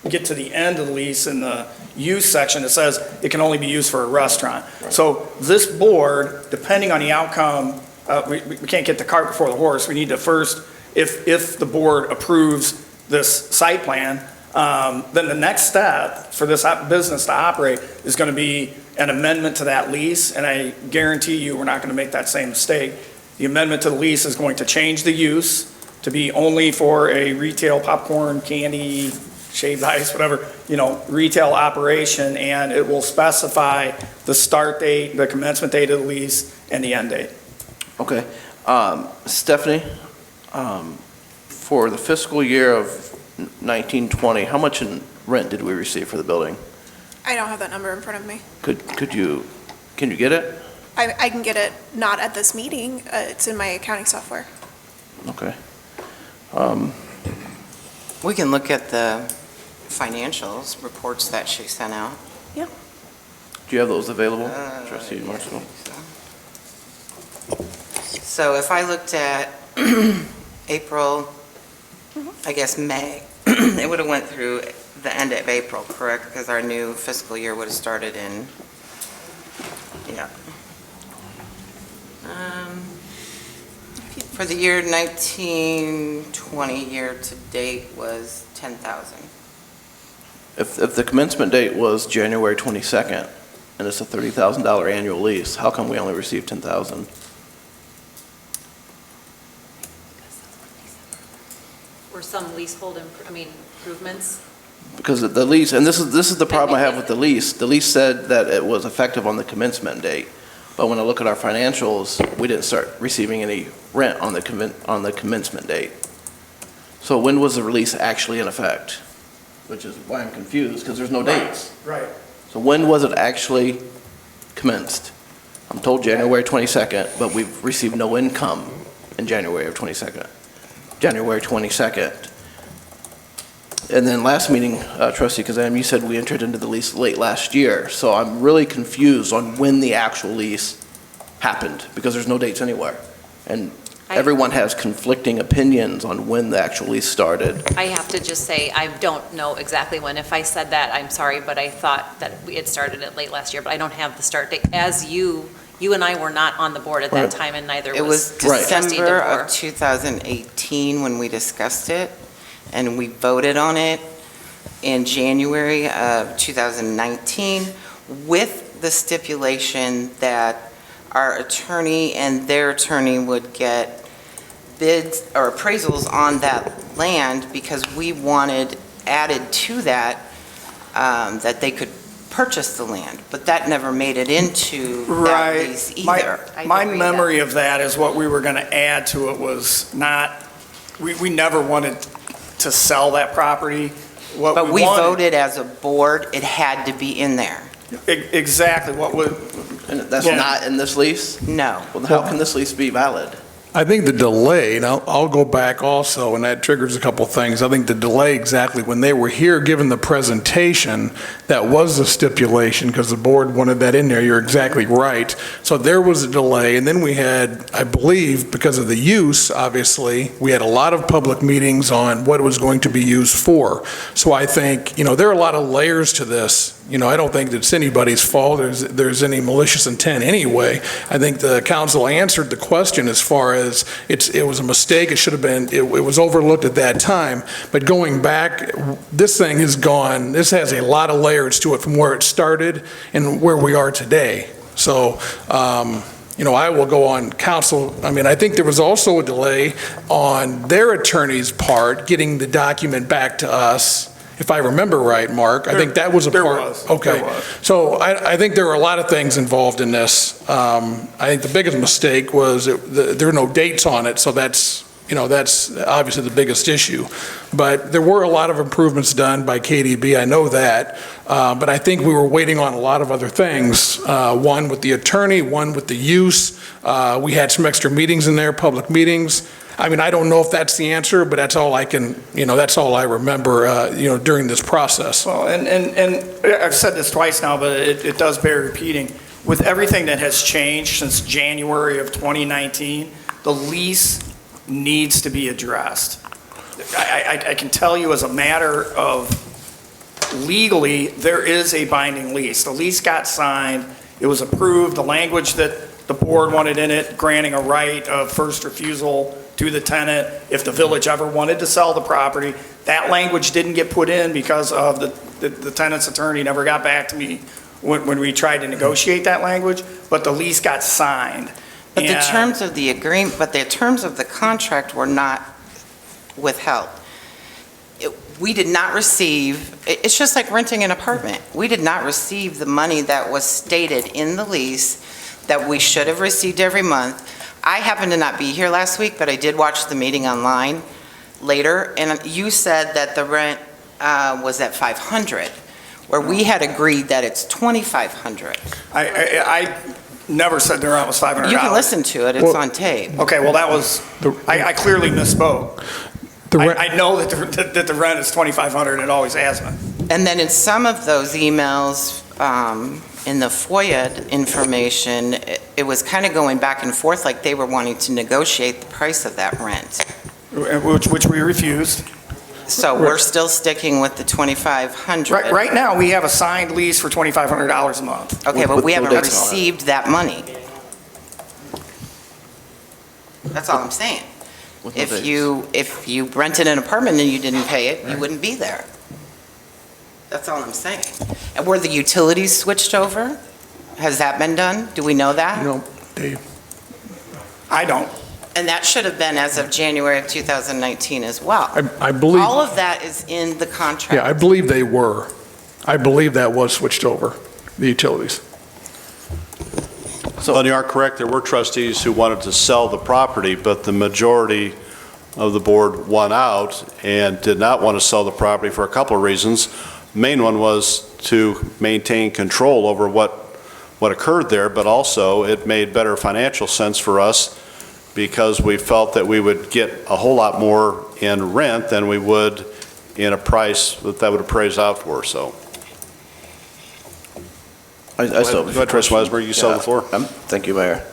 get to the end of the lease in the use section, it says it can only be used for a restaurant. Right. So this board, depending on the outcome, we can't get the cart before the horse. We need to first, if the board approves this site plan, then the next step for this business to operate is going to be an amendment to that lease, and I guarantee you we're not going to make that same mistake. The amendment to the lease is going to change the use to be only for a retail popcorn, candy, shaved ice, whatever, retail operation, and it will specify the start date, the commencement date of the lease, and the end date. Okay. Stephanie, for the fiscal year of 1920, how much in rent did we receive for the building? I don't have that number in front of me. Can you get it? I can get it, not at this meeting. It's in my accounting software. Okay. We can look at the financials reports that she sent out. Yeah. Do you have those available, Trustee Marshall? So if I looked at April, I guess May, it would have went through the end of April, correct? Because our new fiscal year would have started in, yeah. For the year 1920, year to date was 10,000. If the commencement date was January 22nd, and it's a $30,000 annual lease, how come we only received 10,000? Or some leasehold, improvements? Because the lease, and this is the problem I have with the lease said that it was effective on the commencement date. But when I look at our financials, we didn't start receiving any rent on the commencement date. So when was the release actually in effect? Which is why I'm confused, because there's no dates. Right. So when was it actually commenced? I'm told January 22nd, but we've received no income in January 22nd. And then last meeting, Trustee Kazam, you said we entered into the lease late last year. So I'm really confused on when the actual lease happened, because there's no dates anywhere. And everyone has conflicting opinions on when the actual lease started. I have to just say, I don't know exactly when. If I said that, I'm sorry, but I thought that we had started it late last year, but I don't have the start date. As you and I were not on the board at that time, and neither It was Trustee December DeVore. of 2018 when we discussed it, and we voted on it in January of 2019 with the stipulation that our attorney and their attorney would get bids or appraisals on that land, because we wanted added to that, that they could purchase the land, but that never made it into that lease either. My memory of that is what we were going to add to it was not, we never wanted to sell that property. But we voted as a board, it had to be in there. Exactly. What would? And that's not in this lease? No. Well, how can this lease be valid? I think the delay, and I'll go back also, and that triggers a couple of things. I think the delay exactly, when they were here given the presentation, that was the stipulation, because the board wanted that in there. You're exactly right. So there was a delay, and then we had, I believe, because of the use, obviously, we had a lot of public meetings on what it was going to be used for. So I think, there are a lot of layers to this I don't think it's anybody's fault, there's any malicious intent anyway. I think the council answered the question as far as it was a mistake, it should have been, it was overlooked at that time. But going back, this thing has gone, this has a lot of layers to it from where it started and where we are today. So, I will go on council. I think there was also a delay on their attorney's part getting the document back to us. If I remember right, Mark, I think that was a part. There was. Okay. There was. So I think there are a lot of things involved in this. I think the biggest mistake was there are no dates on it, so that's obviously the biggest issue. But there were a lot of improvements done by KDB, I know that. But I think we were waiting on a lot of other things. One with the attorney, one with the use. We had some extra meetings in there, public meetings. I don't know if that's the answer, but that's all I can, that's all I remember, during this process. Well, and I've said this twice now, but it does bear repeating. With everything that has changed since January of 2019, the lease needs to be addressed. I can tell you as a matter of legally, there is a binding lease. The lease got signed, it was approved, the language that the board wanted in it, granting a right of first refusal to the tenant if the village ever wanted to sell the property. That language didn't get put in because of the tenant's attorney never got back to me when we tried to negotiate that language, but the lease got signed. But the terms of the agreement, but the terms of the contract were not withheld. We did not receive, it's just like renting an apartment. We did not receive the money that was stated in the lease that we should have received every month. I happened to not be here last week, but I did watch the meeting online later, and you said that the rent was at $500, where we had agreed that it's $2,500. I never said the rent was $500. You can listen to it, it's on tape. Okay, well, that was, I clearly misspoke. I know that the rent is $2,500, it always has been. And then in some of those emails, in the FOIA information, it was kind of going back and forth like they were wanting to negotiate the price of that rent. Which we refused. So we're still sticking with the $2,500. Right now, we have a signed lease for $2,500 a month. Okay, but we haven't received that money. That's all I'm saying. If you rented an apartment and you didn't pay it, you wouldn't be there. That's all I'm saying. And were the utilities switched over? Has that been done? Do we know that? No, Dave. I don't. And that should have been as of January of 2019 as well. I believe. All of that is in the contract. Yeah, I believe they were. I believe that was switched over, the utilities. So, you are correct, there were trustees who wanted to sell the property, but the majority of the board won out and did not want to sell the property for a couple of reasons. Main one was to maintain control over what occurred there, but also it made better financial sense for us because we felt that we would get a whole lot more in rent than we would in a price that would appraise out for, so. I still Go ahead, Trustee Weisberg, you still have the floor. Thank you, Mayor.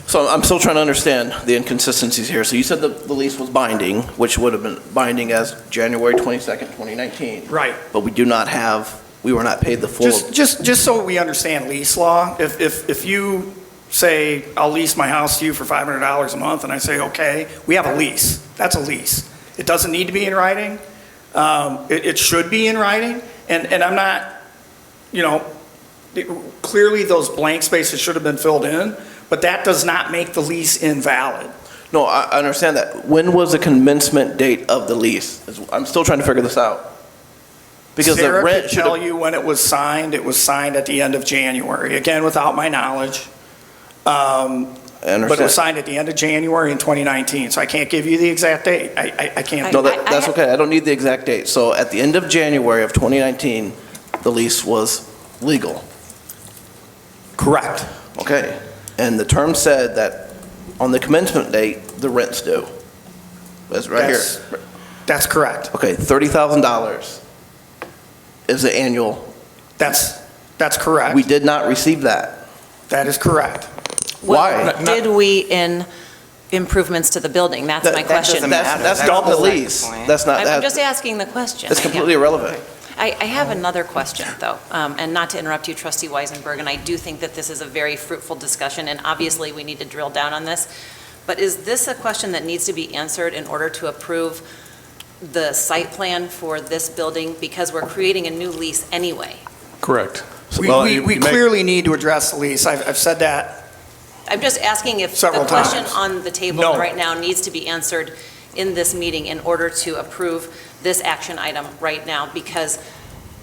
So I'm still trying to understand the inconsistencies here. So you said the lease was binding, which would have been binding as January 22nd, 2019. Right. But we were not paid the full. Just so we understand lease law, if you say, I'll lease my house to you for $500 a month, and I say, okay, we have a lease. That's a lease. It doesn't need to be in writing. It should be in writing. And I'm not, clearly those blank spaces should have been filled in, but that does not make the lease invalid. No, I understand that. When was the commencement date of the lease? I'm still trying to figure this out. Because Sarah the rent could should tell you when it was signed. It was signed at the end of January, again, without my knowledge. But it was signed at the end of January in 2019, so I can't give you the exact date. I can't. No, that's okay. I don't need the exact date. So at the end of January of 2019, the lease was legal. Correct. Okay. And the term said that on the commencement date, the rent's due. That's right here. That's correct. Okay, $30,000 is the annual. That's correct. We did not receive that. That is correct. Why? What did we in improvements to the building? That's my question. That's not the lease. That's not. I'm just asking the question. It's completely irrelevant. I have another question, though, and not to interrupt you, Trustee Weisenberg, and I do think that this is a very fruitful discussion, and obviously we need to drill down on this, but is this a question that needs to be answered in order to approve the site plan for this building, because we're creating a new lease anyway? Correct. Well, We clearly need to address the lease. I've said that. I'm just asking if the Several question times. on the table No. right now needs to be answered in this meeting in order to approve this action item right now, because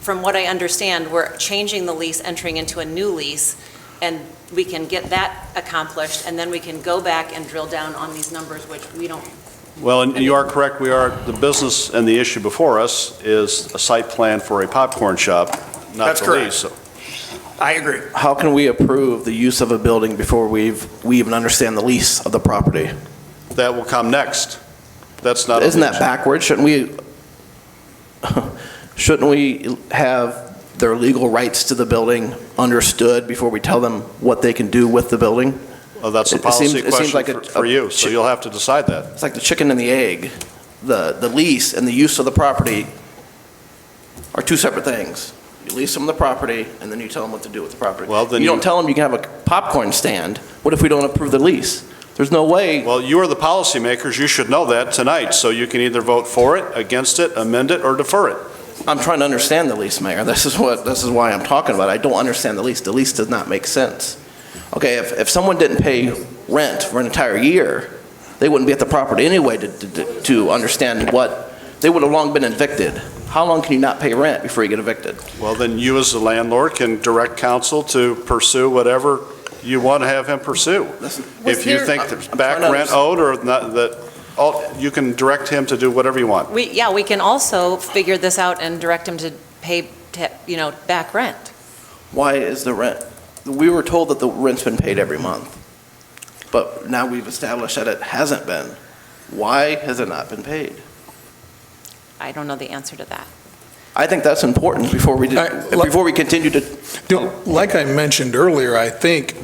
from what I understand, we're changing the lease, entering into a new lease, and we can get that accomplished, and then we can go back and drill down on these numbers, which we don't. Well, and you are correct, the business and the issue before us is a site plan for a popcorn shop, not That's the correct. lease. So I agree. How can we approve the use of a building before we even understand the lease of the property? that will come next. That's not. Isn't that backwards? Shouldn't we have their legal rights to the building understood before we tell them what they can do with the building? Well, that's a It policy seems question like for you, so you'll have to decide that. It's like the chicken and the egg. The lease and the use of the property are two separate things. You lease them the property, and then you tell them what to do with the property. Well, then you don't tell them you can have a popcorn stand. What if we don't approve the lease? There's no way. Well, you are the policymakers, you should know that tonight, so you can either vote for it, against it, amend it, or defer it. I'm trying to understand the lease, Mayor. This is why I'm talking about it. I don't understand the lease. The lease does not make sense. Okay, if someone didn't pay rent for an entire year, they wouldn't be at the property anyway to understand what, they would have long been evicted. How long can you not pay rent before you get evicted? Well, then you as the landlord can direct counsel to pursue whatever you want to have him pursue. If you think there's back rent owed or not, you can direct him to do whatever you want. We can also figure this out and direct him to pay, back rent. Why is the rent? We were told that the rent's been paid every month, but now we've established that it hasn't been. Why has it not been paid? I don't know the answer to that. I think that's important before we continue to. Like I mentioned earlier, I think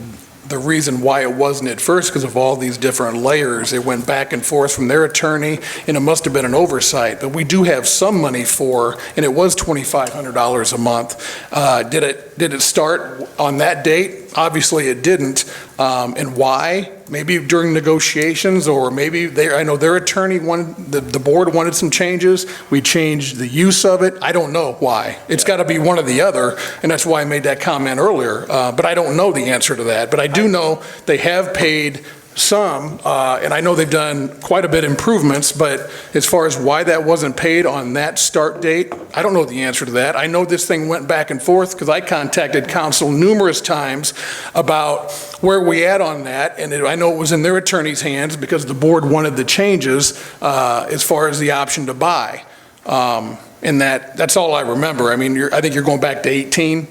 the reason why it wasn't at first, because of all these different layers, it went back and forth from their attorney, and it must have been an oversight. But we do have some money for, and it was $2,500 a month. Did it start on that date? Obviously, it didn't. And why? Maybe during negotiations, or maybe I know their attorney wanted, the board wanted some changes. We changed the use of it. I don't know why. It's got to be one or the other, and that's why I made that comment earlier. But I don't know the answer to that. But I do know they have paid some, and I know they've done quite a bit improvements, but as far as why that wasn't paid on that start date, I don't know the answer to that. I know this thing went back and forth because I contacted council numerous times about where we at on that, and I know it was in their attorney's hands because the board wanted the changes as far as the option to buy. And that's all I remember. I mean, I think you're going back to 18,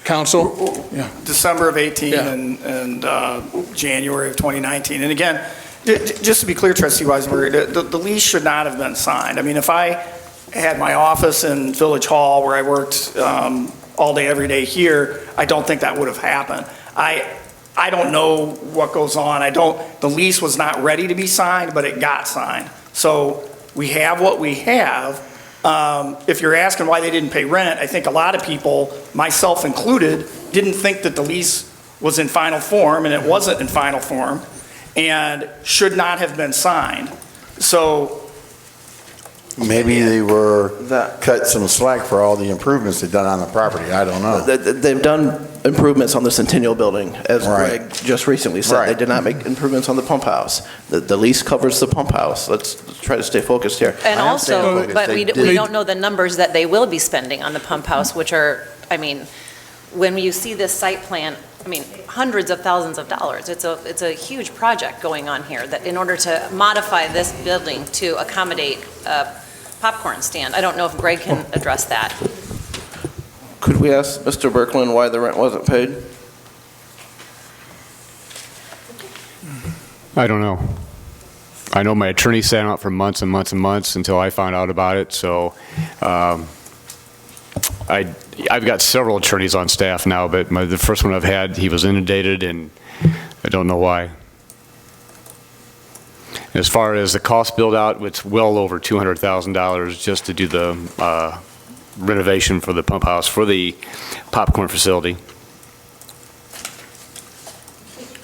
council? Yeah. December of 18 Yeah. and January of 2019. And again, just to be clear, Trustee Weisenberg, the lease should not have been signed. I mean, if I had my office in Village Hall where I worked all day, every day here, I don't think that would have happened. I don't know what goes on. The lease was not ready to be signed, but it got signed. So we have what we have. If you're asking why they didn't pay rent, I think a lot of people, myself included, didn't think that the lease was in final form, and it wasn't in final form, and should not have been signed. So maybe they were cut some slack for all the improvements they've done on the property. I don't know. They've done improvements on the Centennial Building, as Greg just recently said. They did not make improvements on the pump house. The lease covers the pump house. Let's try to stay focused here. And also, but we don't know the numbers that they will be spending on the pump house, which are, I mean, when you see this site plan, I mean, hundreds of thousands of dollars. It's a huge project going on here, that in order to modify this building to accommodate a popcorn stand. I don't know if Greg can address that. Could we ask Mr. Birkeland why the rent wasn't paid? I don't know. I know my attorney sat out for months and months and months until I found out about it, so I've got several attorneys on staff now, but the first one I've had, he was inundated, and I don't know why. As far as the cost build out, it's well over $200,000 just to do the renovation for the pump house, for the popcorn facility.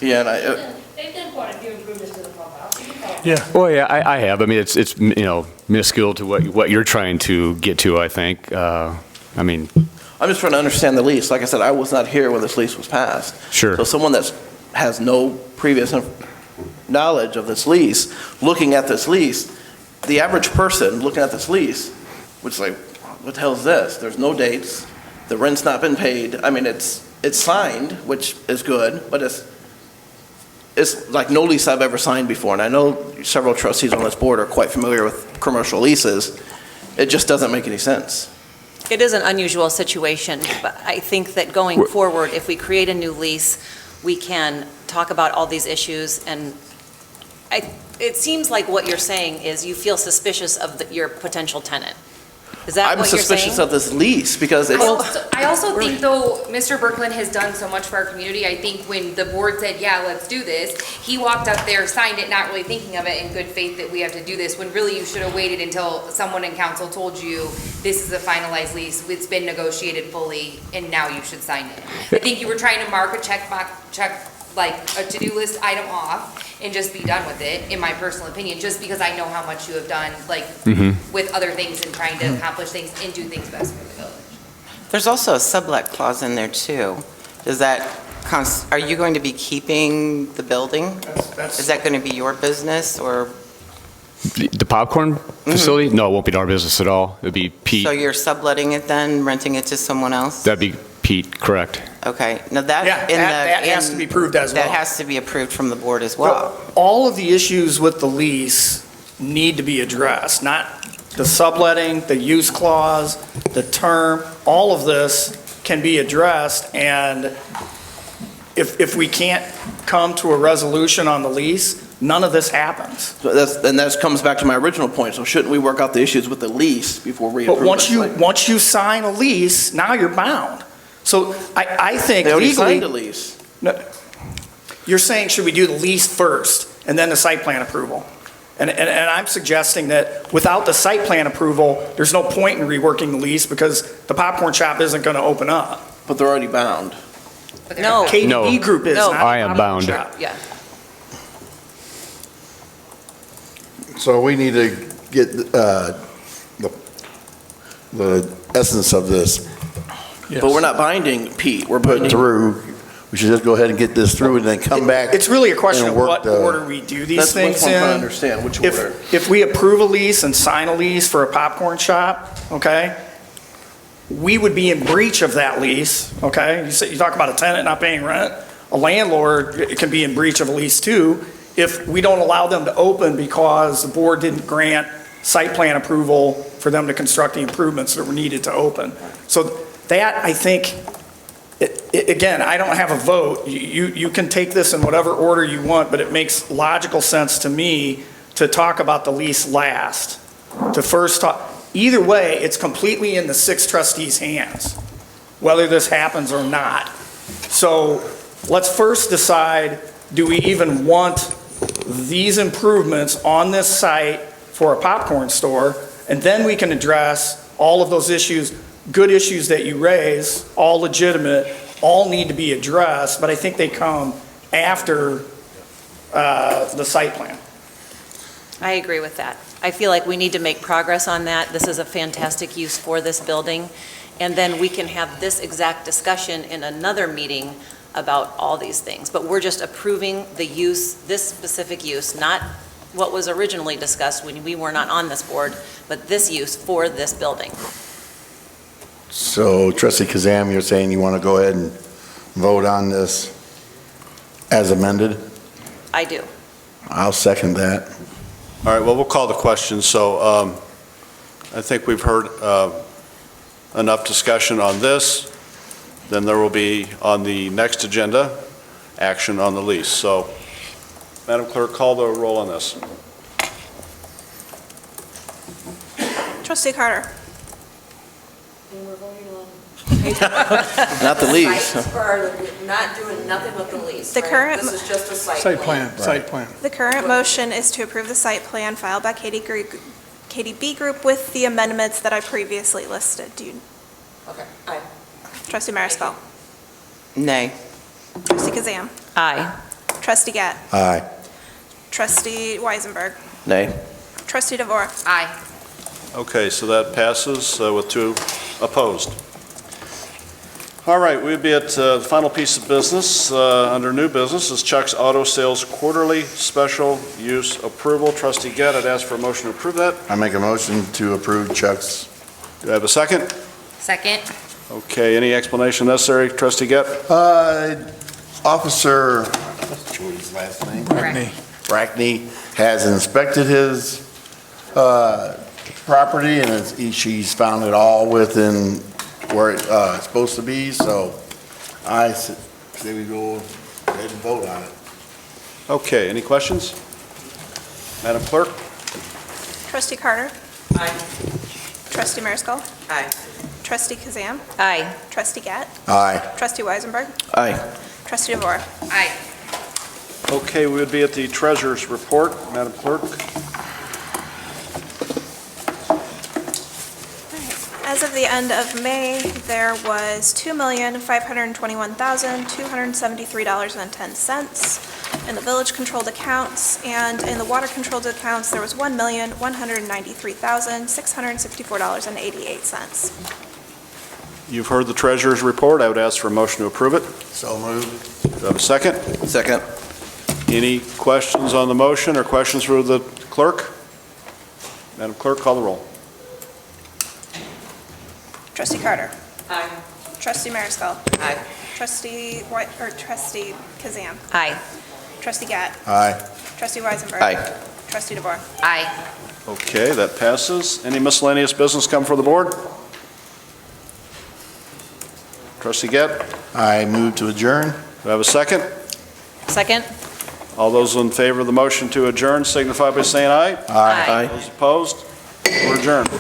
Yeah, and They've done quite a few improvements to the pump house. You can tell. Yeah. Well, yeah, I have. I mean, it's minuscule to what you're trying to get to, I think. I mean, I'm just trying to understand the lease. Like I said, I was not here when this lease was passed. sure. So someone that has no previous knowledge of this lease, looking at this lease, the average person looking at this lease, which is like, what the hell is this? There's no dates, the rent's not been paid. I mean, it's signed, which is good, but it's like no lease I've ever signed before. And I know several trustees on this board are quite familiar with commercial leases. It just doesn't make any sense. It is an unusual situation, but I think that going forward, if we create a new lease, we can talk about all these issues, and it seems like what you're saying is you feel suspicious of your potential tenant. Is that what you're saying? I'm suspicious of this lease because it's... I also think, though, Mr. Berkland has done so much for our community. I think when the board said, yeah, let's do this, he walked up there, signed it, not really thinking of it in good faith that we have to do this, when really you should have waited until someone in council told you this is a finalized lease, it's been negotiated fully, and now you should sign it. I think you were trying to mark a check, like a to-do list item off, and just be done with it, in my personal opinion, just because I know how much you have done, like, with other things and trying to accomplish things and do things best for the village. There's also a sublet clause in there too. Does that, are you going to be keeping the building? Is that going to be your business or? The popcorn facility? No, it won't be our business at all. It'd be Pete. So you're subletting it then, renting it to someone else? That'd be Pete, correct. Okay, now that. That has to be approved as well. That has to be approved from the board as well. All of the issues with the lease need to be addressed, not the subletting, the use clause, the term, all of this can be addressed, and if we can't come to a resolution on the lease, none of this happens. So that comes back to my original point. So shouldn't we work out the issues with the lease before we approve it? But once you sign a lease, now you're bound. So I think They already legally. signed a lease. No, you're saying, should we do the lease first and then the site plan approval? And I'm suggesting that without the site plan approval, there's no point in reworking the lease because the popcorn shop isn't going to open up. But they're already bound. No. KDB Group is, No. not I the am popcorn bound. shop. Yeah. So we need to get the essence of this But we're not binding Pete. We're put binding. through. We should just go ahead and get this through and then come back. It's really a question and of work what the- order we do these That's things what I'm trying to in. understand, which order. If we approve a lease and sign a lease for a popcorn shop, okay, we would be in breach of that lease, okay? You talk about a tenant not paying rent, a landlord can be in breach of a lease too if we don't allow them to open because the board didn't grant site plan approval for them to construct the improvements that were needed to open. So that, I think, again, I don't have a vote. You can take this in whatever order you want, but it makes logical sense to me to talk about the lease last. To first talk, either way, it's completely in the 6 trustees' hands, whether this happens or not. So let's first decide, do we even want these improvements on this site for a popcorn store? And then we can address all of those issues, good issues that you raise, all legitimate, all need to be addressed, but I think they come after the site plan. I agree with that. I feel like we need to make progress on that. This is a fantastic use for this building. And then we can have this exact discussion in another meeting about all these things. But we're just approving the use, this specific use, not what was originally discussed when we were not on this board, but this use for this building. So trustee Kazam, you're saying you want to go ahead and vote on this as amended? I do. I'll second that. All right, well, we'll call the question. So I think we've heard enough discussion on this. Then there will be on the next agenda, action on the lease. So, Madam Clerk, call the roll on this. Trustee Carter. And we're voting on. Not the lease. Or not doing nothing with the lease, The right? current- This is just a site Site plan. plan, site plan. The current motion is to approve the site plan filed by KDB Group with the amendments that I previously listed. Do you, Okay, aye. Trustee Mariscal? Nay. Trustee Kazam? Aye. Trustee Gatt? Aye. Trustee Weisenberg? Nay. Trustee DeVore? Aye. Okay, so that passes with 2 opposed. All right, we'd be at the final piece of business. Under new business is Chuck's Auto Sales Quarterly Special Use Approval. Trustee Gatt, I'd ask for a motion to approve that. I make a motion to approve Chuck's. Do I have a second? Second. Okay, any explanation necessary, Trustee Gatt? Officer, what's Joey's last name? Correct. Brackney has inspected his property, and she's found it all within where it's supposed to be, so I say we go ahead and vote on it. Okay, any questions? Madam Clerk? Trustee Carter? Aye. Trustee Mariscal? Aye. Trustee Kazam? Aye. Trustee Gatt? Aye. Trustee Weisenberg? Aye. Trustee DeVore? Aye. Okay, we would be at the Treasurer's Report. Madam Clerk? As of the end of May, there was $2,521,273.10 in the village-controlled accounts, and in the water-controlled accounts, there was $1,193,664.88. You've heard the Treasurer's Report. I would ask for a motion to approve it. So moved. Do I have a second? Second. Any questions on the motion or questions for the clerk? Madam Clerk, call the roll. Trustee Carter? Aye. Trustee Mariscal? Aye. Trustee Kazam? Aye. Trustee Gatt? Aye. Trustee Weisenberg? Aye. Trustee DeVore? Aye. Okay, that passes. Any miscellaneous business come for the board? Trustee Gatt? I move to adjourn. Do I have a second? Second? All those in favor of the motion to adjourn signify by saying aye. Aye. Those opposed? We're adjourned.